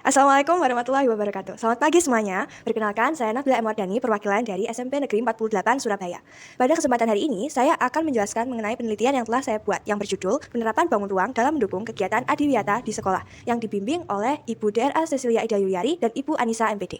Assalamualaikum warahmatullahi wabarakatuh. Selamat pagi semuanya. Perkenalkan, saya Nabila M. Wardani, perwakilan dari SMP Negeri 48 Surabaya. Pada kesempatan hari ini, saya akan menjelaskan mengenai penelitian yang telah saya buat yang berjudul Penerapan Bangun Ruang dalam Mendukung Kegiatan Adiwiyata di Sekolah yang dibimbing oleh Ibu DRA Cecilia Ida Yuyari dan Ibu Anissa MPD.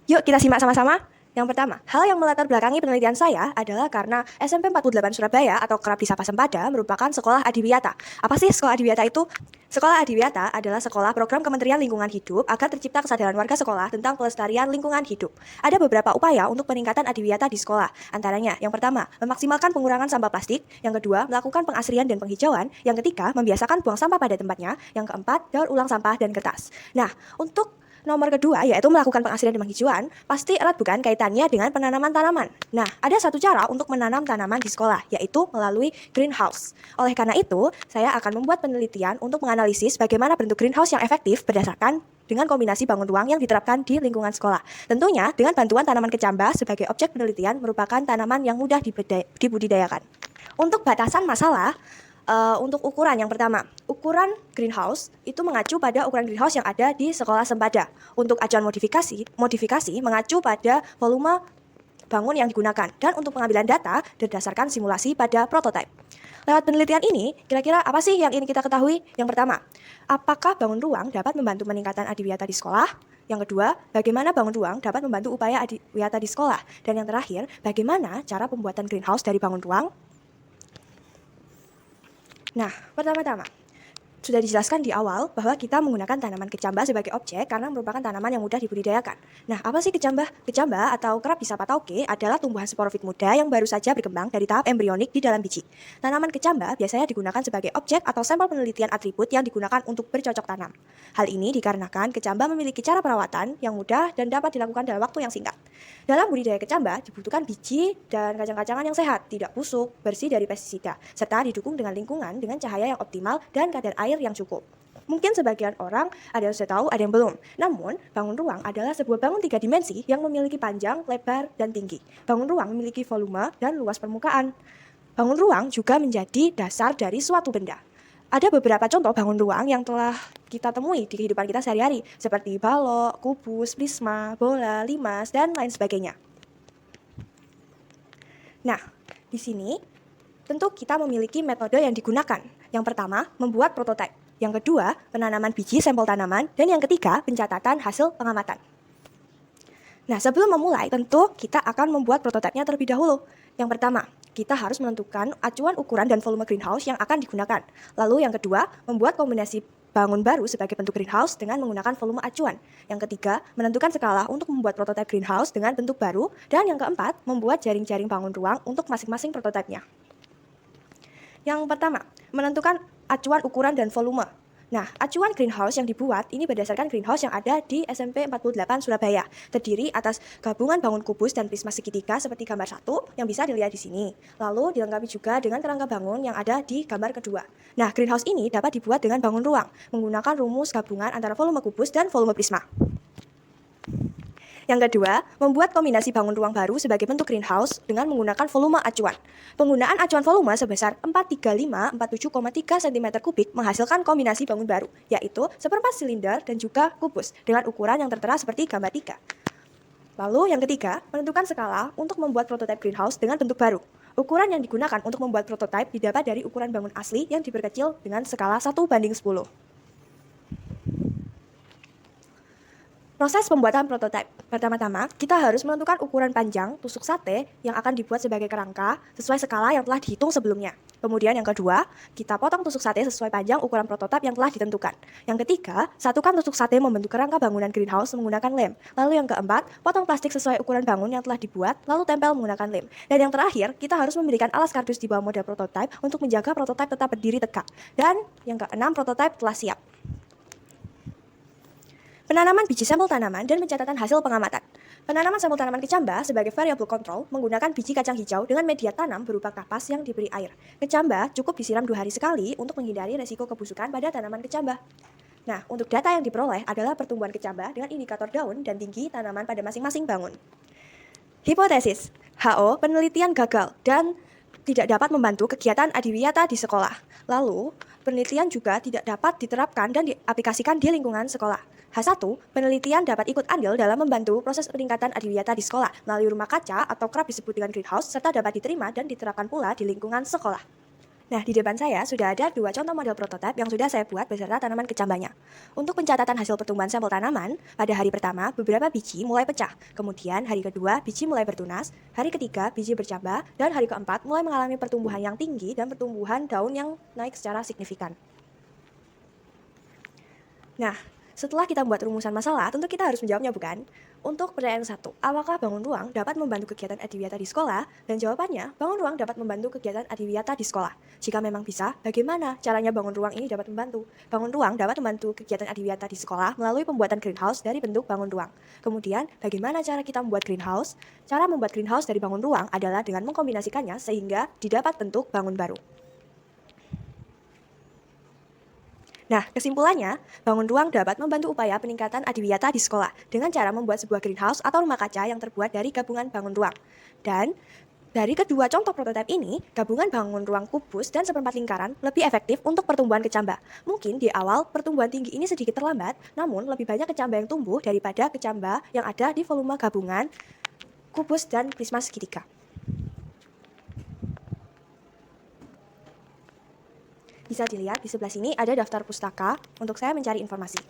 Yuk kita simak sama-sama. Yang pertama, hal yang melatar belakangi penelitian saya adalah karena SMP 48 Surabaya atau kerap disapa Sempada merupakan sekolah adiwiyata. Apa sih sekolah adiwiyata itu? Sekolah adiwiyata adalah sekolah program Kementerian Lingkungan Hidup agar tercipta kesadaran warga sekolah tentang pelestarian lingkungan hidup. Ada beberapa upaya untuk peningkatan adiwiyata di sekolah. Antaranya, yang pertama, memaksimalkan pengurangan sampah plastik. Yang kedua, melakukan pengasrian dan penghijauan. Yang ketiga, membiasakan buang sampah pada tempatnya. Yang keempat, daur ulang sampah dan kertas. Nah, untuk nomor kedua, yaitu melakukan pengasrian dan penghijauan, pasti erat bukan kaitannya dengan penanaman tanaman. Nah, ada satu cara untuk menanam tanaman di sekolah, yaitu melalui greenhouse. Oleh karena itu, saya akan membuat penelitian untuk menganalisis bagaimana bentuk greenhouse yang efektif berdasarkan dengan kombinasi bangun ruang yang diterapkan di lingkungan sekolah. Tentunya, dengan bantuan tanaman kecambah sebagai objek penelitian merupakan tanaman yang mudah dibudidayakan. Untuk batasan masalah, untuk ukuran yang pertama, ukuran greenhouse itu mengacu pada ukuran greenhouse yang ada di sekolah Sempada. Untuk acuan modifikasi mengacu pada volume bangun yang digunakan dan untuk pengambilan data berdasarkan simulasi pada prototipe. Lewat penelitian ini, kira-kira apa sih yang ingin kita ketahui? Yang pertama, apakah bangun ruang dapat membantu peningkatan adiwiyata di sekolah? Yang kedua, bagaimana bangun ruang dapat membantu upaya adiwiyata di sekolah? Dan yang terakhir, bagaimana cara pembuatan greenhouse dari bangun ruang? Nah, pertama-tama, sudah dijelaskan di awal bahwa kita menggunakan tanaman kecambah sebagai objek karena merupakan tanaman yang mudah dibudidayakan. Nah, apa sih kecambah? Kecambah atau kerap disapa tauge adalah tumbuhan sporofit muda yang baru saja berkembang dari tahap embrionik di dalam biji. Tanaman kecambah biasanya digunakan sebagai objek atau sampel penelitian atribut yang digunakan untuk bercocok tanam. Hal ini dikarenakan kecambah memiliki cara perawatan yang mudah dan dapat dilakukan dalam waktu yang singkat. Dalam budidaya kecambah dibutuhkan biji dan kacang-kacangan yang sehat, tidak busuk, bersih dari pestisida, serta didukung dengan lingkungan dengan cahaya yang optimal dan kadar air yang cukup. Mungkin sebagian orang ada yang sudah tahu, ada yang belum. Namun, bangun ruang adalah sebuah bangun 3 dimensi yang memiliki panjang, lebar, dan tinggi. Bangun ruang memiliki volume dan luas permukaan. Bangun ruang juga menjadi dasar dari suatu benda. Ada beberapa contoh bangun ruang yang telah kita temui di kehidupan kita sehari-hari, seperti balok, kubus, prisma, bola, limas, dan lain sebagainya. Nah, di sini tentu kita memiliki metode yang digunakan. Yang pertama, membuat prototipe. Yang kedua, penanaman biji sampel tanaman. Dan yang ketiga, pencatatan hasil pengamatan. Nah, sebelum memulai, tentu kita akan membuat prototipenya terlebih dahulu. Yang pertama, kita harus menentukan acuan ukuran dan volume greenhouse yang akan digunakan. Lalu yang kedua, membuat kombinasi bangun baru sebagai bentuk greenhouse dengan menggunakan volume acuan. Yang ketiga, menentukan skala untuk membuat prototipe greenhouse dengan bentuk baru. Dan yang keempat, membuat jaring-jaring bangun ruang untuk masing-masing prototipenya. Yang pertama, menentukan acuan ukuran dan volume. Nah, acuan greenhouse yang dibuat ini berdasarkan greenhouse yang ada di SMP 48 Surabaya. Terdiri atas gabungan bangun kubus dan prisma segitiga seperti gambar 1 yang bisa dilihat di sini. Lalu dilengkapi juga dengan kerangka bangun yang ada di gambar kedua. Nah, greenhouse ini dapat dibuat dengan bangun ruang menggunakan rumus gabungan antara volume kubus dan volume prisma. Yang kedua, membuat kombinasi bangun ruang baru sebagai bentuk greenhouse dengan menggunakan volume acuan. Penggunaan acuan volume sebesar 435-47,3 cm3 menghasilkan kombinasi bangun baru, yaitu seperempat silinder dan juga kubus dengan ukuran yang tertera seperti gambar 3. Lalu yang ketiga, menentukan skala untuk membuat prototipe greenhouse dengan bentuk baru. Ukuran yang digunakan untuk membuat prototipe didapat dari ukuran bangun asli yang diperkecil dengan skala 1:10. Proses pembuatan prototipe. Pertama-tama, kita harus menentukan ukuran panjang tusuk sate yang akan dibuat sebagai kerangka sesuai skala yang telah dihitung sebelumnya. Kemudian yang kedua, kita potong tusuk sate sesuai panjang ukuran prototipe yang telah ditentukan. Yang ketiga, satukan tusuk sate membentuk kerangka bangunan greenhouse menggunakan lem. Lalu yang keempat, potong plastik sesuai ukuran bangun yang telah dibuat, lalu tempel menggunakan lem. Dan yang terakhir, kita harus memberikan alas kardus di bawah model prototipe untuk menjaga prototipe tetap berdiri tegak. Dan yang keenam, prototipe telah siap. Penanaman biji sampel tanaman dan pencatatan hasil pengamatan. Penanaman sampel tanaman kecambah sebagai variable control menggunakan biji kacang hijau dengan media tanam berupa kapas yang diberi air. Kecambah cukup disiram 2 hari sekali untuk menghindari resiko kebusukan pada tanaman kecambah. Nah, untuk data yang diperoleh adalah pertumbuhan kecambah dengan indikator daun dan tinggi tanaman pada masing-masing bangun. Hipotesis, HO penelitian gagal dan tidak dapat membantu kegiatan adiwiyata di sekolah. Lalu, penelitian juga tidak dapat diterapkan dan diaplikasikan di lingkungan sekolah. H1, penelitian dapat ikut andil dalam membantu proses peningkatan adiwiyata di sekolah melalui rumah kaca atau kerap disebut dengan greenhouse serta dapat diterima dan diterapkan pula di lingkungan sekolah. Nah, di depan saya sudah ada 2 contoh model prototipe yang sudah saya buat beserta tanaman kecambahnya. Untuk pencatatan hasil pertumbuhan sampel tanaman, pada hari pertama beberapa biji mulai pecah, kemudian hari kedua biji mulai bertunas, hari ketiga biji bercambah, dan hari keempat mulai mengalami pertumbuhan yang tinggi dan pertumbuhan daun yang naik secara signifikan. Nah, setelah kita membuat rumusan masalah, tentu kita harus menjawabnya, bukan? Untuk pertanyaan 1, apakah bangun ruang dapat membantu kegiatan adiwiyata di sekolah? Dan jawabannya, bangun ruang dapat membantu kegiatan adiwiyata di sekolah. Jika memang bisa, bagaimana caranya bangun ruang ini dapat membantu? Bangun ruang dapat membantu kegiatan adiwiyata di sekolah melalui pembuatan greenhouse dari bentuk bangun ruang. Kemudian, bagaimana cara kita membuat greenhouse? Cara membuat greenhouse dari bangun ruang adalah dengan mengkombinasikannya sehingga didapat bentuk bangun baru. Nah, kesimpulannya, bangun ruang dapat membantu upaya peningkatan adiwiyata di sekolah dengan cara membuat sebuah greenhouse atau rumah kaca yang terbuat dari gabungan bangun ruang. Dan dari kedua contoh prototipe ini, gabungan bangun ruang kubus dan seperempat lingkaran lebih efektif untuk pertumbuhan kecambah. Mungkin di awal pertumbuhan tinggi ini sedikit terlambat, namun lebih banyak kecambah yang tumbuh daripada kecambah yang ada di volume gabungan kubus dan prisma segitiga. Bisa dilihat di sebelah sini ada daftar pustaka untuk saya mencari informasi.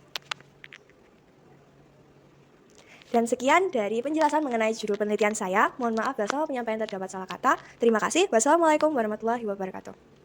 Dan sekian dari penjelasan mengenai judul penelitian saya. Mohon maaf bila sama penyampaian terdapat salah kata. Terima kasih. Wassalamualaikum warahmatullahi wabarakatuh.